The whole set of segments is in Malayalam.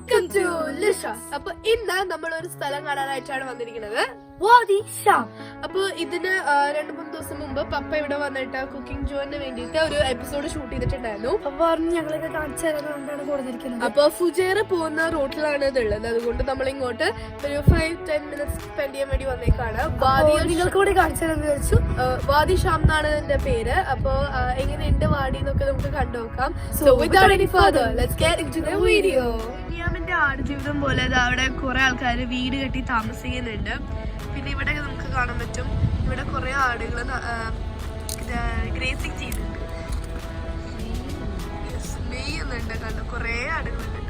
Welcome to ലിഷാസ്. അപ്പൊ ഇന്ന് നമ്മൾ ഒരു സ്ഥലം കാണാനായിട്ടാണ് വന്നിരിക്കുന്നത്, വാദി സാഹം. അപ്പൊ ഇതിന് 2-3 ദിവസം മുമ്പ് പപ്പ ഇവിടെ വന്നിട്ട് കുക്കിംഗ് ഷോന് വേണ്ടിയിട്ട് ഒരു എപ്പിസോഡ് ഷൂട്ട് ചെയ്തിട്ടുണ്ടായിരുന്നു. അപ്പൊ ഞങ്ങളൊക്കെ കാണിച്ചു തരാനാണ് കൊടുത്തിരിക്കുന്നത്. അപ്പൊ ഫുജൈറ പോകുന്ന റൂട്ടിലാണ് ഇതുള്ളത്. അതുകൊണ്ട് നമ്മൾ ഇങ്ങോട്ട് ഒരു 5-10 മിനിറ്റ്സ് സ്പെൻഡ് ചെയ്യാൻ വേണ്ടി വന്നേക്കാണ്. നിങ്ങൾക്ക് കൂടി കാണിച്ചു തരാൻ വിചാരിച്ചു. വാദി സാഹം എന്നാണ് ഇതിന്റെ പേര്. അപ്പൊ എങ്ങനെയുണ്ട് വാടി എന്നൊക്കെ നമുക്ക് കണ്ടുനോക്കാം. So without any further, let's get into the video. മിയാമിന്റെ Aadujeevitham പോലെ അവിടെ കുറെ ആൾക്കാർ വീട് കെട്ടി താമസിക്കുന്നുണ്ട്. പിന്നെ ഇവിടെ നമുക്ക് കാണാൻ പറ്റും, ഇവിടെ കുറെ ആടുകൾ ഗ്രേസിങ് ചെയ്യുന്നുണ്ട്, മെയ്യുന്നുണ്ട്. കണ്ടോ, കുറെ ആടുകളുണ്ട്.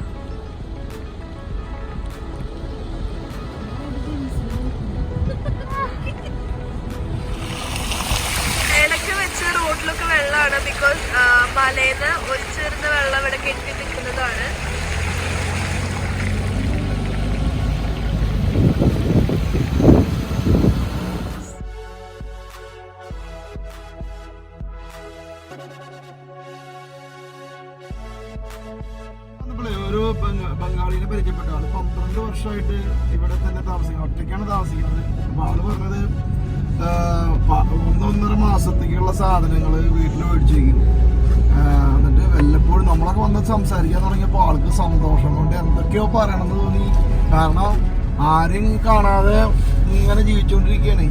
ഇടയ്ക്ക് വെച്ച് റോഡിലൊക്കെ വെള്ളമാണ്. ബിക്കോസ് മലയിന്ന് ഒലിച്ചിരുന്ന വെള്ളം ഇവിടെ കെട്ടി നിൽക്കുന്നതാണ്. ഒരു ബംഗാളിനെ പരിചയപ്പെട്ട ആള് 12 വർഷമായിട്ട് ഇവിടെ തന്നെ താമസിക്കുന്നത്, ഒറ്റയ്ക്കാണ് താമസിക്കുന്നത്. അപ്പൊ ആള് പറഞ്ഞത് 1-1.5 മാസത്തേക്കുള്ള സാധനങ്ങൾ വീട്ടിൽ മേടിച്ചു വയ്ക്കും. എന്നിട്ട് വല്ലപ്പോഴും നമ്മളൊക്കെ വന്ന് സംസാരിക്കാൻ തുടങ്ങിയപ്പോൾ ആൾക്ക് സന്തോഷം കൊണ്ട് എന്തൊക്കെയോ പറയണമെന്ന് തോന്നി. കാരണം ആരും കാണാതെ ഇങ്ങനെ ജീവിച്ചുകൊണ്ടിരിക്കുകയാണ്.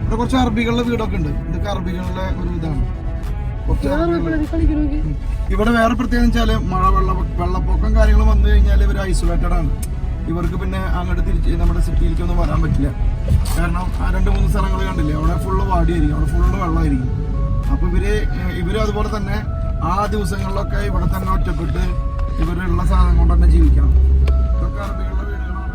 ഇവിടെ കുറച്ച് അറബികളുടെ വീടൊക്കെ ഉണ്ട്. ഇതൊക്കെ അറബികളുടെ ഒരു ഇതാണ്. ഇവിടെ വേറെ പ്രത്യേകം വെച്ചാല് വെള്ളപ്പൊക്കം കാര്യങ്ങളും വന്നു കഴിഞ്ഞാൽ ഇവർ ഐസൊലേറ്റഡ് ആണ്. ഇവർക്ക് പിന്നെ അങ്ങോട്ട് തിരിച്ച് നമ്മുടെ സിറ്റിയിലേക്കൊന്നും വരാൻ പറ്റില്ല. കാരണം ആ 2-3 സ്ഥലങ്ങൾ കണ്ടില്ലേ, അവിടെ ഫുള്ള് വാടിയായിരിക്കും, അവിടെ ഫുള്ള് വെള്ളമായിരിക്കും. അപ്പൊ ഇവര് അതുപോലെ തന്നെ ആ ദിവസങ്ങളിലൊക്കെ ഇവിടെ തന്നെ ഒറ്റപ്പെട്ട് ഇവരുള്ള സാധനം കൊണ്ട് തന്നെ ജീവിക്കണം. ഇതൊക്കെ അറബികളുടെ വീടുകളാണ്.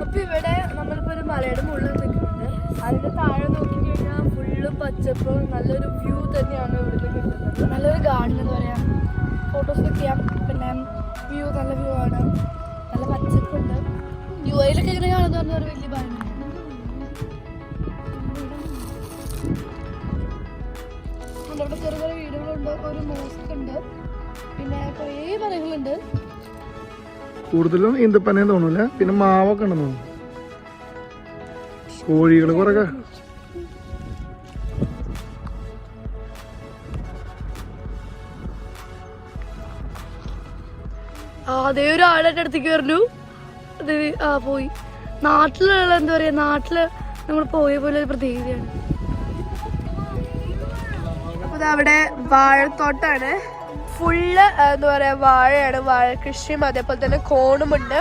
അപ്പൊ ഇവിടെ നമ്മളിപ്പോ ഒരു മലയുടെ മുകളിൽ നിൽക്കുന്നത്. അതിന്റെ താഴെ നോക്കി കഴിഞ്ഞാൽ ഫുള്ള് പച്ചപ്പ്, നല്ലൊരു വ്യൂ തന്നെയാണ് ഇവിടുന്ന് കിട്ടുന്നത്. നല്ലൊരു ഗാർഡൻ എന്ന് പറയാം, ഫോട്ടോസ് ഒക്കെ ചെയ്യാം. പിന്നെ വ്യൂ നല്ല വ്യൂ ആണ്, നല്ല പച്ചപ്പുണ്ട്. UAE-ലൊക്കെ ഇങ്ങനെ കാണുന്ന പറഞ്ഞ ഒരു വലിയ ഭാഗമാണ്. ഇവിടെ ചെറിയ ചെറിയ വീടുകളുണ്ട്, ഒരു മോസ്ക് ഉണ്ട്, പിന്നെ കുറേ മരങ്ങളുണ്ട്. കൂടുതലും ഈന്തപ്പനയും തോന്നൂല, പിന്നെ മാവൊക്കെ ഉണ്ടെന്ന് തോന്നുന്നു. കോഴികൾ കുറെ അതേ ഒരാളെ അടുത്തേക്ക് പറഞ്ഞു. അത് പോയി. നാട്ടിലുള്ള എന്താ പറയാ, നാട്ടില് നമ്മൾ പോയ പോലെ ഒരു പ്രത്യേകതയാണ്. അപ്പൊ അവിടെ വാഴത്തോട്ടാണ്, ഫുള്ള് എന്താ പറയാ വാഴയാണ്. വാഴ കൃഷിയും അതേപോലെ തന്നെ കോണുമുണ്ട്.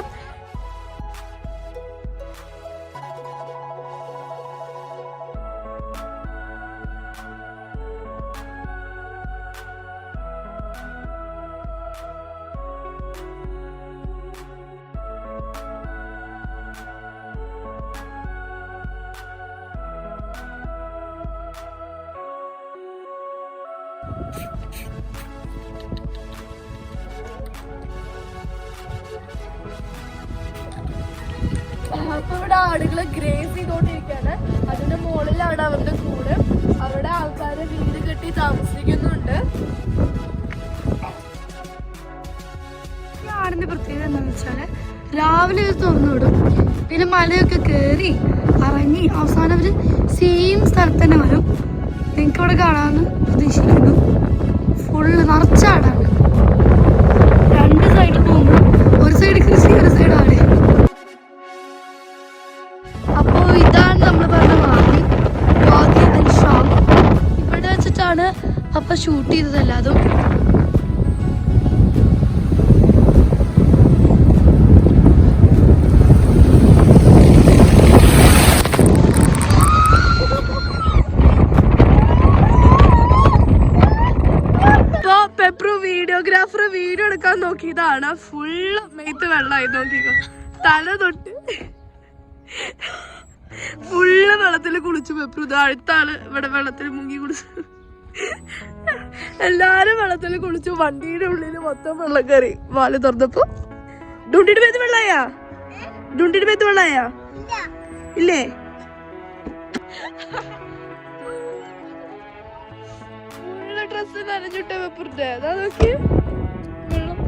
അപ്പൊ ഇവിടെ ആടുകളെ ഗ്രേസ് ചെയ്തോണ്ടിരിക്കാണ്. അതിന്റെ മുകളിലാണ് അവരുടെ കൂട്. അവിടെ ആൾക്കാര് വീട് കെട്ടി താമസിക്കുന്നുണ്ട്. ഈ ആടിന്റെ പ്രത്യേകത എന്താണെന്ന് വെച്ചാല് രാവിലെ ഇത് തുറന്നു വിടും, പിന്നെ മലയൊക്കെ കയറി ഇറങ്ങി അവസാനം അവര് സെയിം സ്ഥലത്ത് തന്നെ വരും. നിങ്ങൾക്ക് ഇവിടെ കാണാമെന്ന് പ്രതീക്ഷിക്കുന്നു. ഫുള്ള് നിറച്ചാടാണ്. 2 സൈഡിൽ പോകുമ്പോൾ ഒരു സൈഡ് കൃഷി, ഒരു സൈഡ് ആട്. അപ്പോൾ ഇതാണ് നമ്മൾ പറഞ്ഞ വാദി സാഹം. ഇവിടെ വെച്ചിട്ടാണ് പപ്പ ഷൂട്ട് ചെയ്തതല്ലാതും. വീഡിയോഗ്രാഫർ വീഡിയോ എടുക്കാൻ നോക്കിയതാണ്. ഫുള്ള് മെയ്ത്ത് വെള്ളമായി നോക്കിക്കോ. തല തൊട്ട് ഫുള്ള് വെള്ളത്തിൽ കുളിച്ചു. പെപ്രു അടുത്ത ആള് ഇവിടെ വെള്ളത്തിൽ മുങ്ങി കുളിച്ചു. എല്ലാരും വെള്ളത്തിൽ കുളിച്ചു. വണ്ടിയുടെ ഉള്ളില് മൊത്തം വെള്ളം കയറി. വാല് തുറന്നപ്പോ ഡുണ്ടിയുടെ മേത്ത് വെള്ളായാ? ഡുണ്ടിയുടെ മേത്ത് വെള്ളായാ? ഇല്ലേ? ഡ്രസ് നനഞ്ഞിട്ട വെപ്പുറത്തെ അതാ നോക്കി വെള്ളം.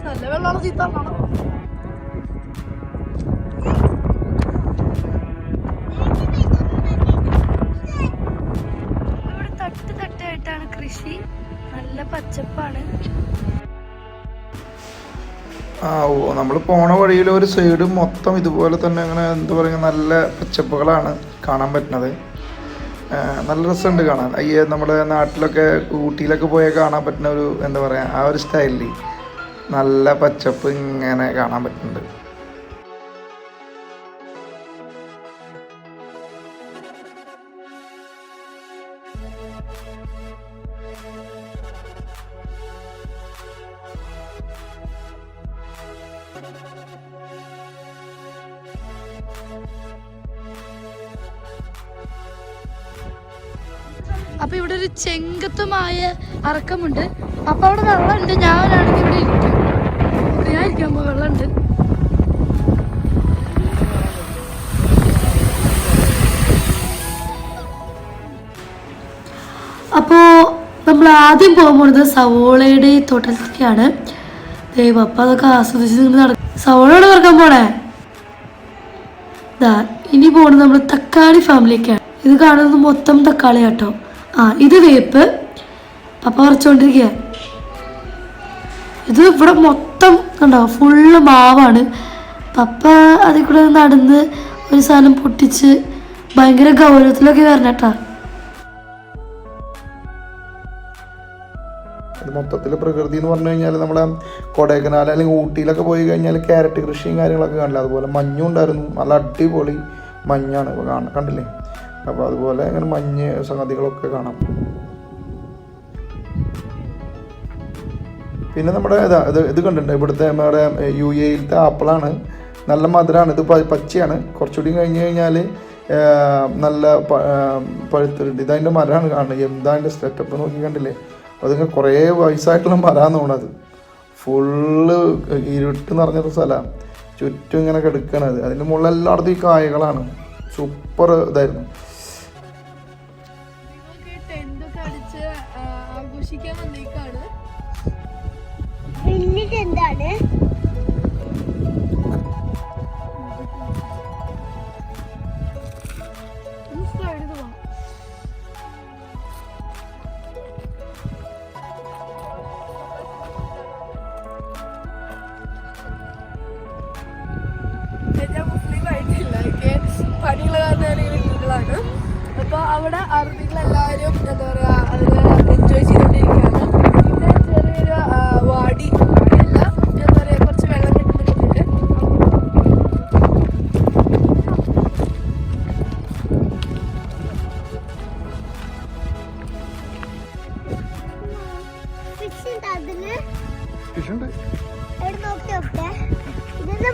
നല്ല വെള്ളമാണ് ചീത്ത വെള്ളമാണ്. ഇവിടെ തട്ട് തട്ടായിട്ടാണ് കൃഷി, നല്ല പച്ചപ്പാണ്. നമ്മൾ പോണ വഴിയിൽ ഒരു സൈഡ് മൊത്തം ഇതുപോലെ തന്നെ അങ്ങനെ എന്താ പറയുക നല്ല പച്ചപ്പുകളാണ് കാണാൻ പറ്റുന്നത്. നല്ല രസമുണ്ട് കാണാൻ. നമ്മുടെ നാട്ടിലൊക്കെ ഊട്ടിയിലൊക്കെ പോയാൽ കാണാൻ പറ്റുന്ന ഒരു എന്താ പറയുക ആ ഒരു സ്റ്റൈലിൽ നല്ല പച്ചപ്പ് ഇങ്ങനെ കാണാൻ പറ്റുന്നുണ്ട്. അപ്പൊ ഇവിടെ ഒരു ചെങ്കത്തുമായ അറക്കമുണ്ട്. അപ്പൊ അവിടെ വെള്ളമുണ്ട്. ഞാനാണെങ്കിൽ ഇവിടെ ഇരിക്കും. ഞാൻ ഇരിക്കുമ്പോ വെള്ളമുണ്ട്. അപ്പോ നമ്മൾ ആദ്യം പോകാൻ പോകുന്നത് സവോളയുടെ തോട്ടത്തിലേക്കാണ്. ദൈവം അപ്പൊ അതൊക്കെ ആസ്വദിച്ച് നടക്കും. സവോളയോട് പറക്കാൻ പോണേ. ഇനി പോകുന്നത് നമ്മൾ തക്കാളി ഫാമിലിക്കാണ്. ഇത് കാണുന്നത് മൊത്തം തക്കാളി കേട്ടോ. ഇത് വേപ്പ്. പപ്പ പറിച്ചോണ്ടിരിക്കുക. ഇത് ഇവിടെ മൊത്തം കണ്ടോ ഫുള്ള് മാവാണ്. പപ്പ അതിൽ കൂടെ നടന്ന് ഒരു സാധനം പൊട്ടിച്ച് ഭയങ്കര ഗൗരവത്തിലൊക്കെ വരണേട്ടാ. മൊത്തത്തിൽ പ്രകൃതി എന്ന് പറഞ്ഞു കഴിഞ്ഞാൽ നമ്മുടെ കൊടൈക്കനാൽ അല്ലെങ്കിൽ ഊട്ടിയിലൊക്കെ പോയി കഴിഞ്ഞാൽ ക്യാരറ്റ് കൃഷിയും കാര്യങ്ങളൊക്കെ കാണില്ല. അതുപോലെ മഞ്ഞും ഉണ്ടായിരുന്നു. നല്ല അടിപൊളി മഞ്ഞാണ് ഇപ്പോൾ കണ്ടില്ലേ. അപ്പോൾ അതുപോലെ ഇങ്ങനെ മഞ്ഞ് സംഗതികളൊക്കെ കാണാം. പിന്നെ നമ്മുടെ ഇത് കണ്ടിട്ടുണ്ട്. ഇവിടുത്തെ നമ്മുടെ UAE ആപ്പിളാണ്. നല്ല മധുരമാണ്. ഇത് പച്ചയാണ്. കുറച്ചുകൂടി കഴിഞ്ഞ് കഴിഞ്ഞാൽ നല്ല പഴുത്തിട്ടുണ്ട്. ഇതതിൻ്റെ മരമാണ് കാണുന്നത്. എന്താ അതിൻ്റെ സെറ്റപ്പ് നോക്കി കണ്ടില്ലേ. അതിങ്ങനെ കുറേ വയസ്സായിട്ടുള്ള മരമാണ് തോന്നുന്നത്. ഫുള്ള് ഇരുട്ട് നിറഞ്ഞൊരു സ്ഥലമാണ്. ചുറ്റും ഇങ്ങനെ കിടക്കണത്. അതിൻ്റെ മുകളിൽ എല്ലായിടത്തും ഈ കായകളാണ്. സൂപ്പർ ഇതായിരുന്നു. ആഘോഷിക്കാൻ വന്നേക്കാണ്. എന്താണ് മുസ്ലിം ആയിട്ടില്ല. പണിയുള്ള കാരണമാണ്. അപ്പൊ അവിടെ അറബികളെല്ലാവരും എന്താ പറയാ അതിന് എൻജോയ് ചെയ്തോണ്ടിരിക്കുകയാണ്. പിന്നെ ചെറിയൊരു വാടി അല്ല എന്താ പറയാ കുറച്ച് വെള്ളം കിട്ടുന്നുണ്ട്.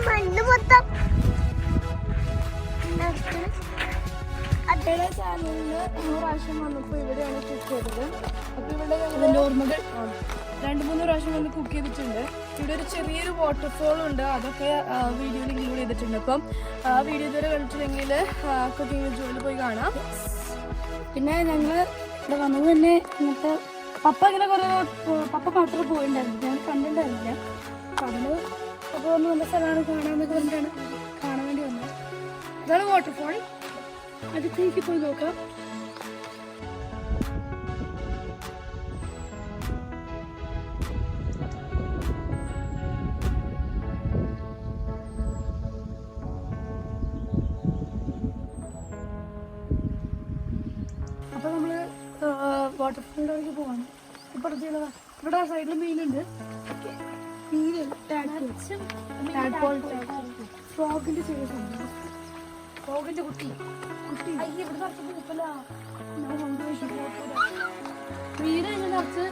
മണ്ണ് മൊത്തം ചാനലില് പ്രാവശ്യം വന്നപ്പോൾ ഇവിടെയാണ് കുക്ക് ചെയ്തത്. അപ്പൊ ഇവിടെ ഞങ്ങളുടെ ഓർമ്മകൾ 2-3 പ്രാവശ്യം വന്ന് കുക്ക് ചെയ്തിട്ടുണ്ട്. ഇവിടെ ഒരു ചെറിയൊരു വാട്ടർഫോൾ ഉണ്ട്. അതൊക്കെ വീഡിയോയിൽ ഇൻക്ലൂഡ് ചെയ്തിട്ടുണ്ട്. അപ്പം ആ വീഡിയോ ഇതുവരെ കണ്ടിട്ടില്ലെങ്കിൽ കുക്കിംഗ് വീഡിയോയിൽ പോയി കാണാം. പിന്നെ ഞങ്ങള് ഇവിടെ വന്നത് തന്നെ ഇങ്ങനത്തെ പപ്പ ഇങ്ങനെ കുറെ പപ്പ മാത്രം പോയിട്ടുണ്ടായിരുന്നു. ഞങ്ങൾ കണ്ടിട്ടുണ്ടായിരുന്നില്ല. അതിന് അപ്പോൾ ഒന്ന് നല്ല സ്ഥലമാണ് കാണാമെന്നൊക്കെ പറഞ്ഞിട്ടാണ് കാണാൻ വേണ്ടി വന്നത്. ഇതാണ് വാട്ടർഫോൾ. അടുത്തേക്ക് പോയി നോക്കാം. അപ്പൊ നമ്മള് വാട്ടർഫോളിലേക്ക് പോവാണ്. ഇപ്പുറത്തുള്ളതാ. ഇവിടെ ആ സൈഡിൽ മീനുണ്ട്. ഫ്രോഗിന്റെ ചെറിയ സംഭവം. ഫ്രോഗിന്റെ കുട്ടി ഇവിടെ നിറച്ച് പൂപ്പല്ല. വീട് കഴിഞ്ഞ നിറച്ച്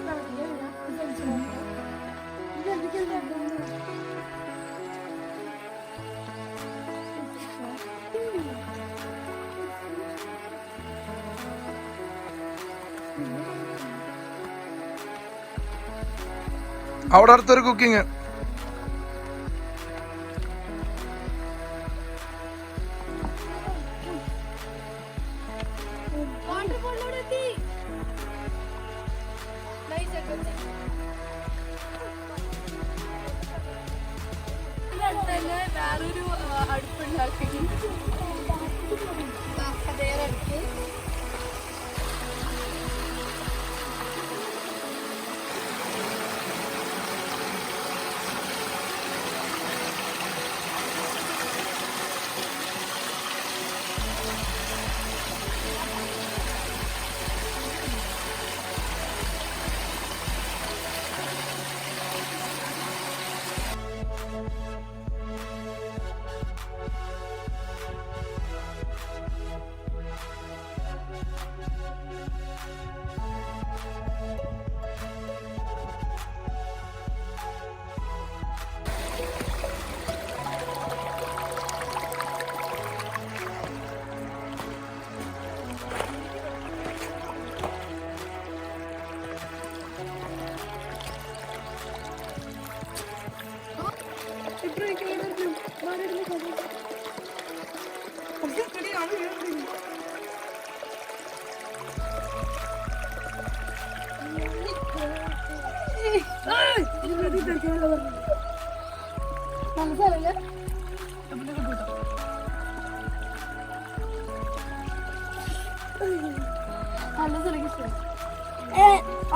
അവിടെ അടുത്തൊരു കുക്കിങ്. അടുത്ത് തന്നെ വേറൊരു അടുപ്പുണ്ടാക്കി അതേ അടുത്ത്.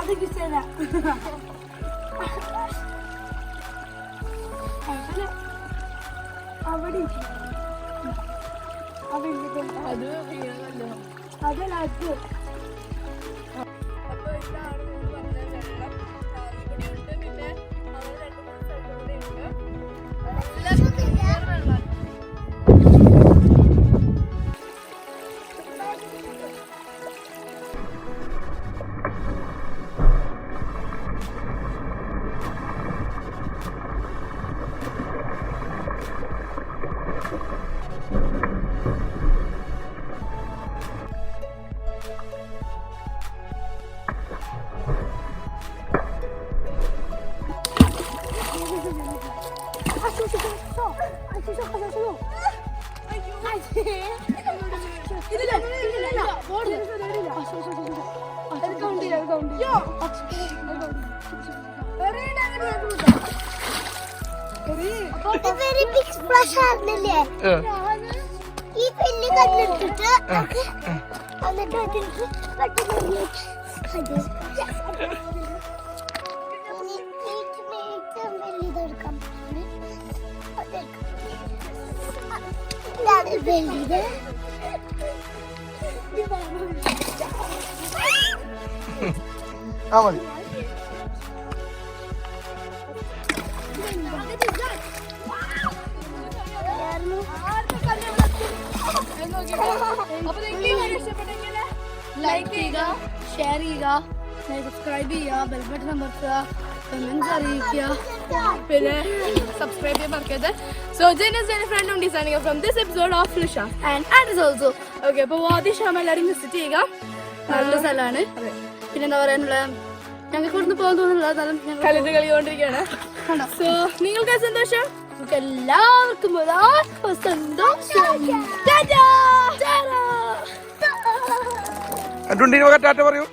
അതൊക്കെ ഇഷ്ടമല്ല. അവിടെ അത് വീഴാനല്ലോ. അതല്ല അത് അപ്പൊ ഇതാണ് നമ്മൾ പറഞ്ഞ വെള്ളം ഇവിടെയുണ്ട്. പിന്നെ അവിടെ 2-3 സ്ഥലത്തും കൂടെ ഉണ്ട്. വെള്ളം ഈ പെണ്ണ് കണ്ടിട്ടിട്ട് എന്നിട്ട് ആ മതി. അപ്പൊ നിങ്ങൾക്ക് ഇഷ്ടപ്പെട്ടെങ്കിൽ ലൈക്ക് ചെയ്യുക, ഷെയർ ചെയ്യുക, സബ്സ്ക്രൈബ് ചെയ്യുക, ബെൽബട്ടൺ അമർത്തുക, കമന്റ്സ് അറിയിക്കുക, പിന്നെ സബ്സ്ക്രൈബ് ചെയ്യാൻ മറക്കരുത്. സോ ജെനസ് ആൻഡ് ഫ്രണ്ട് ഉണ്ട് signing off from this episode of Lisha and Andres also. Okay, അപ്പോൾ വാദി സാഹം എല്ലാവരും വിസിറ്റ് ചെയ്യുക. നല്ല സ്ഥലമാണ്. പിന്നെ എന്താ പറയാനുള്ള ഞങ്ങൾക്ക് ഇവിടുന്ന് പോകാൻ തോന്നുന്നില്ല, എന്നാലും കളി കളിക്കൊണ്ടിരിക്കുകയാണ്. സോ നിങ്ങൾക്ക് സന്തോഷം, നമുക്ക് എല്ലാവർക്കും സന്തോഷം. ടാറ്റ പറയൂ.